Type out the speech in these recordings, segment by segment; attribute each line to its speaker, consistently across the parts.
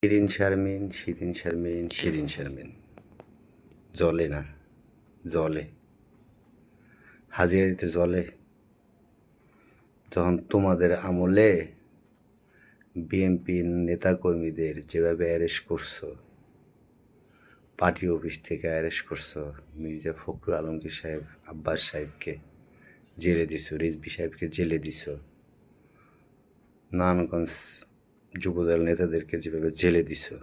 Speaker 1: শিরিন শারমিন জলে না, জলে হাজিরা দিতে জলে। যখন তোমাদের আমলে বিএনপি নেতাকর্মীদের যেভাবে অ্যারেস্ট করছো, পার্টি অফিস থেকে অ্যারেস্ট করছো, মির্জা ফখরুল আলমগীর সাহেব, আব্বাস সাহেবকে জেলে দিছো, রিজভী সাহেবকে জেলে দিছো, নারায়ণগঞ্জ যুবদল নেতাদেরকে যেভাবে জেলে দিছো,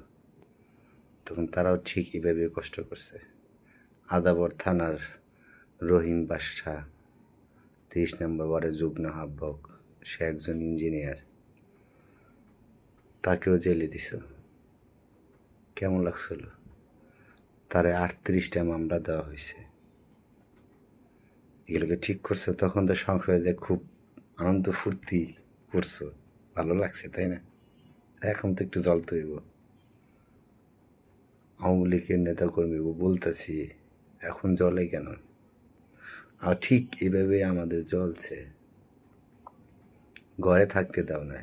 Speaker 1: তখন তারাও ঠিক এইভাবে কষ্ট করছে। আদাবর থানার রহিম বাদশা 23 নম্বর ওয়ার্ডের যুগ্ম আহ্বায়ক, সে একজন ইঞ্জিনিয়ার, তাকেও জেলে দিছ। কেমন লাগছিল? তারে 38টা মামলা দেওয়া হয়েছে। এগুলোকে ঠিক করছো, তখন তো সংসদে খুব আনন্দ ফুর্তি করছো, ভালো লাগছে তাই না? এখন তো একটু জল তৈব। আওয়ামী লীগের নেতাকর্মী বলতেছি, এখন জলে কেন? আর ঠিক এভাবে আমাদের জ্বলছে। ঘরে থাকতে দাও না,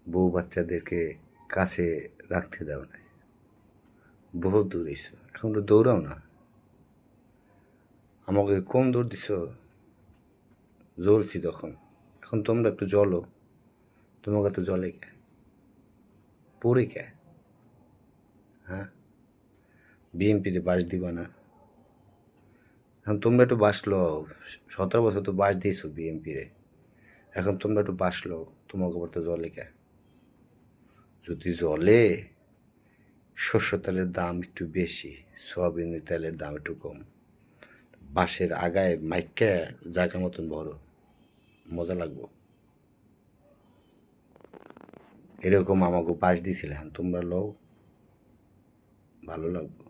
Speaker 1: বউ বাচ্চাদেরকে কাছে রাখতে দাও না, বহু দূর এসো, এখন তো দৌড়াও না। আমাকে কম দৌড় দিছ, জ্বলছি তখন, এখন তোমরা একটু জ্বলো। তোমাকে তো জলে কে, পড়ে কে? হ্যাঁ, বিএনপিতে বাস দিবা না? এখন তোমরা একটু বাসলো, 17 বছর তো বাস দিয়েছো বিএনপিরে, এখন তোমরা একটু বাসলো, তোমাকে আবার তো জলে কে? যদি জলে, শস্য তেলের দাম একটু বেশি, সয়াবিনের তেলের দাম একটু কম, বাঁশের আগায় মাইকা জায়গা মতন বড়, মজা লাগবো। এরকম আমাকে বাঁশ দিছিলে, হ্যাঁ তোমরা লও, ভালো লাগবো।